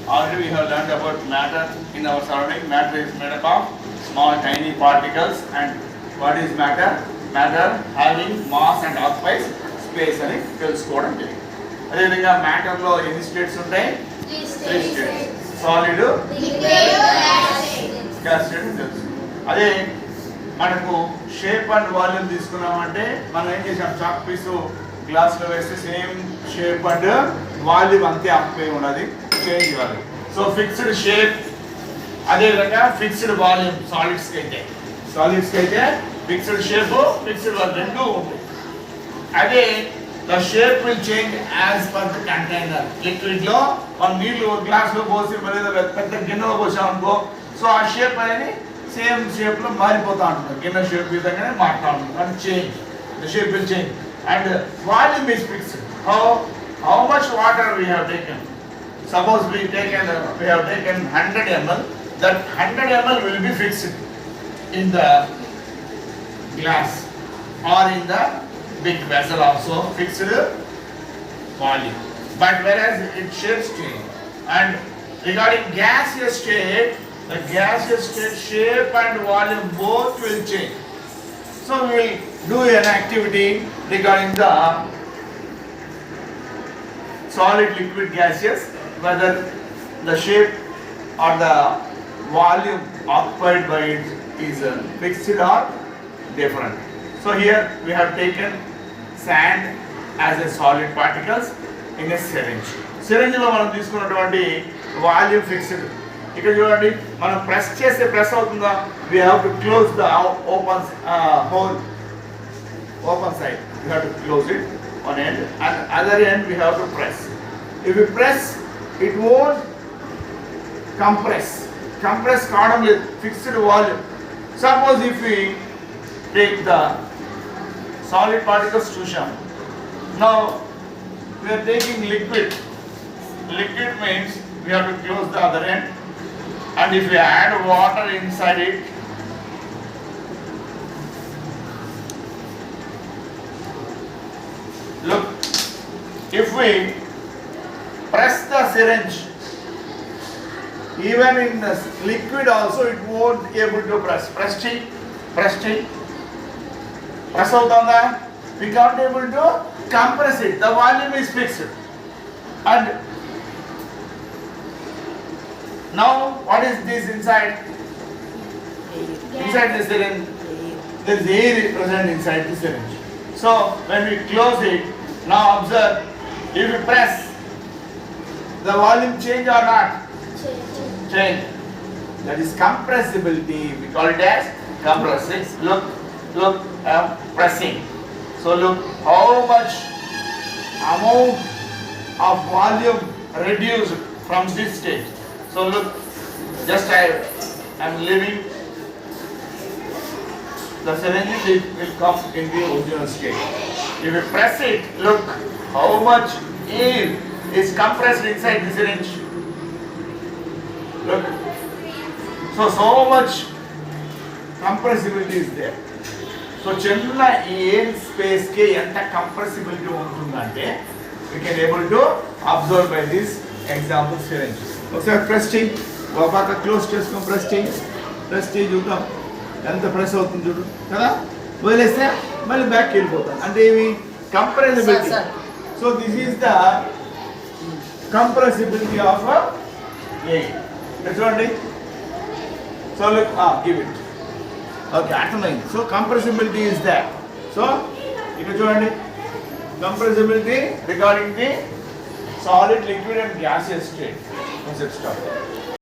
Already we have learned about matter in our surrounding. Matter is made up of small tiny particles. And what is matter? Matter having mass and occupies space అని తెలుసుకోవడం జరిగింది. అదేవిధంగా matter లో ఎన్ని states ఉంటాయి? 3 states. Solid, gas state తెలుసు. అదే మనకు షేప్ అండ్ వాల్యూమ్ తీసుకున్నామంటే మనం ఏం చేసాం, చాక్ పీసు గ్లాస్ లో వేస్తే సేమ్ షేప్ అండ్ వాల్యూమ్ అంతే ఆక్యుపై ఉన్నది, చేంజ్ ఇవ్వాలి. సో ఫిక్స్డ్ షేప్, అదేవిధంగా ఫిక్స్డ్ వాల్యూమ్ సాలిడ్స్ అయితే ఫిక్స్డ్ షేప్ ఫిక్స్డ్ వాల్యూమ్ రెండు ఉంటాయి. అదే the shape will change as per the container. Liquid లో మనం నీళ్లు గ్లాస్ లో పోసి లేదా పెద్ద గిన్నెలో పోసామనుకో, సో ఆ షేప్ అనేది సేమ్ షేప్ లో మారిపోతా ఉంటుంది, గిన్నె షేప్ విధంగానే మారుతా ఉంటుంది. And change, the shape will change. And volume is fixed. How much water we have taken? Suppose we have taken 100 ml. That 100 ml will be fixed in the glass or in the big vessel also, fixed volume. But whereas it shapes change. And regarding gaseous state, the gaseous state shape and volume both will change. So we will do an activity regarding the solid, liquid, gaseous, whether the shape or the volume occupied by it is fixed or different. So here we have taken sand as a solid particles in a syringe. Syringe లో మనం తీసుకున్నటువంటి volume fixed. ఇక్కడ చూడండి, మనం press చేస్తే press అవుతుందా? We have to close the open side. We have to close it one end, and other end we have to press. If we press, it won't compress కావడం లేదు, fixed volume. Suppose if we take the solid particles చూసాం, now we are taking liquid means we have to close the other end, and if we add water inside it, look, if we press the syringe, even in the liquid also it won't be able to press అవుతుందా? We can't able to compress it. The volume is fixed. And now what is this inside? Inside the syringe there is air present inside the syringe. So when we close it, now observe, if we press, the volume change or not? Change. That is compressibility. We call it as compressing. Look, I am pressing. So look how much amount of volume reduced from this stage. So look, just I am leaving the syringe, will come in the original state. If you press it, look how much air is compressed inside the syringe. Look, so much compressibility is there. So చిన్న air space కి ఎంత compressibility ఉంటుందంటే we can able to observe by this example syringe. ఒకసారి press చేయి, ఒక పక్క close చేసుకొని press చేయి చూద్దాం ఎంత ప్రెస్ అవుతుంది చూడు కదా. వదిలేస్తే మళ్ళీ బ్యాక్ వెళ్ళిపోతాం, అంటే ఇవి compressibility. So this is the compressibility of air. చూడండి, so look, give it. Okay, అర్థమైంది. So compressibility is that. సో ఇక్కడ చూడండి, compressibility regarding the solid, liquid and gaseous state.